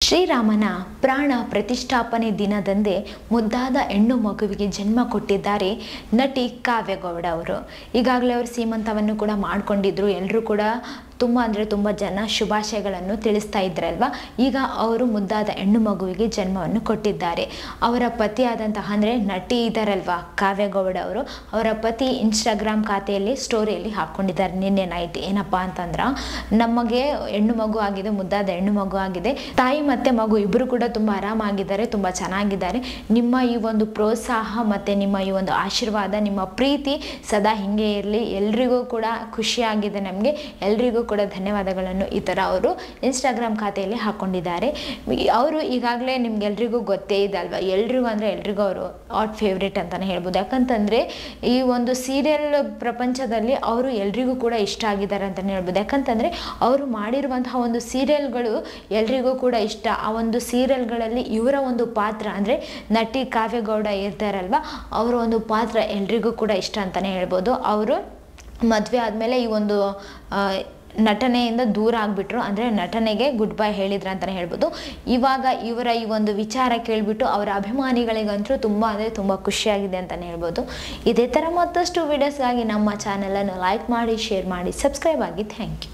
ಶ್ರೀರಾಮನ ಪ್ರಾಣ ಪ್ರತಿಷ್ಠಾಪನೆ ದಿನದಂದೇ ಮುದ್ದಾದ ಹೆಣ್ಣು ಮಗುವಿಗೆ ಜನ್ಮ ಕೊಟ್ಟಿದ್ದಾರೆ ನಟಿ ಕಾವ್ಯಗೌಡ ಅವರು. ಈಗಾಗಲೇ ಅವರು ಸೀಮಂತವನ್ನು ಕೂಡ ಮಾಡಿಕೊಂಡಿದ್ರು. ಎಲ್ಲರೂ ಕೂಡ ತುಂಬ ಜನ ಶುಭಾಶಯಗಳನ್ನು ತಿಳಿಸ್ತಾ ಇದ್ರಲ್ವ. ಈಗ ಅವರು ಮುದ್ದಾದ ಹೆಣ್ಣು ಮಗುವಿಗೆ ಜನ್ಮವನ್ನು ಕೊಟ್ಟಿದ್ದಾರೆ. ಅವರ ಪತಿಯಾದಂತಹ ಅಂದರೆ ನಟಿ ಇದ್ದಾರಲ್ವ ಕಾವ್ಯಗೌಡ ಅವರು, ಅವರ ಪತಿ ಇನ್ಸ್ಟಾಗ್ರಾಮ್ ಖಾತೆಯಲ್ಲಿ ಸ್ಟೋರಿಯಲ್ಲಿ ಹಾಕ್ಕೊಂಡಿದ್ದಾರೆ ನಿನ್ನೆ ನೈಟ್. ಏನಪ್ಪ ಅಂತಂದ್ರೆ, ನಮಗೆ ಹೆಣ್ಣು ಮಗು ಆಗಿದೆ, ಮುದ್ದಾದ ಹೆಣ್ಣು ಮಗು ಆಗಿದೆ, ತಾಯಿ ಮತ್ತು ಮಗು ಇಬ್ಬರು ಕೂಡ ತುಂಬ ಆರಾಮಾಗಿದ್ದಾರೆ, ತುಂಬ ಚೆನ್ನಾಗಿದ್ದಾರೆ. ನಿಮ್ಮ ಈ ಒಂದು ಪ್ರೋತ್ಸಾಹ ಮತ್ತು ನಿಮ್ಮ ಈ ಒಂದು ಆಶೀರ್ವಾದ, ನಿಮ್ಮ ಪ್ರೀತಿ ಸದಾ ಹಿಂಗೆ ಇರಲಿ. ಎಲ್ರಿಗೂ ಕೂಡ ಖುಷಿಯಾಗಿದೆ, ನಮಗೆ ಎಲ್ರಿಗೂ ಕೂಡ ಧನ್ಯವಾದಗಳನ್ನು ಈ ಥರ ಅವರು ಇನ್ಸ್ಟಾಗ್ರಾಮ್ ಖಾತೆಯಲ್ಲಿ ಹಾಕ್ಕೊಂಡಿದ್ದಾರೆ. ಅವರು ಈಗಾಗಲೇ ನಿಮ್ಗೆಲ್ರಿಗೂ ಗೊತ್ತೇ ಇದೆ ಅಲ್ವಾ, ಎಲ್ರಿಗೂ ಅಂದರೆ ಎಲ್ರಿಗೂ ಅವರು ಹಾಟ್ ಫೇವ್ರೇಟ್ ಅಂತಲೇ ಹೇಳ್ಬೋದು. ಯಾಕಂತಂದರೆ ಈ ಒಂದು ಸೀರಿಯಲ್ ಪ್ರಪಂಚದಲ್ಲಿ ಅವರು ಎಲ್ರಿಗೂ ಕೂಡ ಇಷ್ಟ ಆಗಿದ್ದಾರೆ ಅಂತಲೇ ಹೇಳ್ಬೋದು. ಯಾಕಂತಂದರೆ ಅವರು ಮಾಡಿರುವಂತಹ ಒಂದು ಸೀರಿಯಲ್ಗಳು ಎಲ್ರಿಗೂ ಕೂಡ ಇಷ್ಟ. ಆ ಒಂದು ಸೀರಿಯಲ್ಗಳಲ್ಲಿ ಇವರ ಒಂದು ಪಾತ್ರ ಅಂದರೆ ನಟಿ ಕಾವ್ಯಗೌಡ ಇರ್ತಾರಲ್ವ, ಅವರ ಒಂದು ಪಾತ್ರ ಎಲ್ರಿಗೂ ಕೂಡ ಇಷ್ಟ ಅಂತಲೇ ಹೇಳ್ಬೋದು. ಅವರು ಮದುವೆ ಆದಮೇಲೆ ಈ ಒಂದು ನಟನೆಯಿಂದ ದೂರ ಆಗಿಬಿಟ್ರು, ಅಂದರೆ ನಟನೆಗೆ ಗುಡ್ ಬೈ ಹೇಳಿದ್ರು ಅಂತಲೇ ಹೇಳ್ಬೋದು. ಇವಾಗ ಇವರ ಈ ಒಂದು ವಿಚಾರ ಕೇಳಿಬಿಟ್ಟು ಅವರ ಅಭಿಮಾನಿಗಳಿಗಂತೂ ತುಂಬ ಅಂದರೆ ತುಂಬ ಖುಷಿಯಾಗಿದೆ ಅಂತಲೇ ಹೇಳ್ಬೋದು. ಇದೇ ಥರ ಮತ್ತಷ್ಟು ವಿಡಿಯೋಸ್ಗಾಗಿ ನಮ್ಮ ಚಾನಲನ್ನು ಲೈಕ್ ಮಾಡಿ, ಶೇರ್ ಮಾಡಿ, ಸಬ್ಸ್ಕ್ರೈಬ್ ಆಗಿ. Thank you.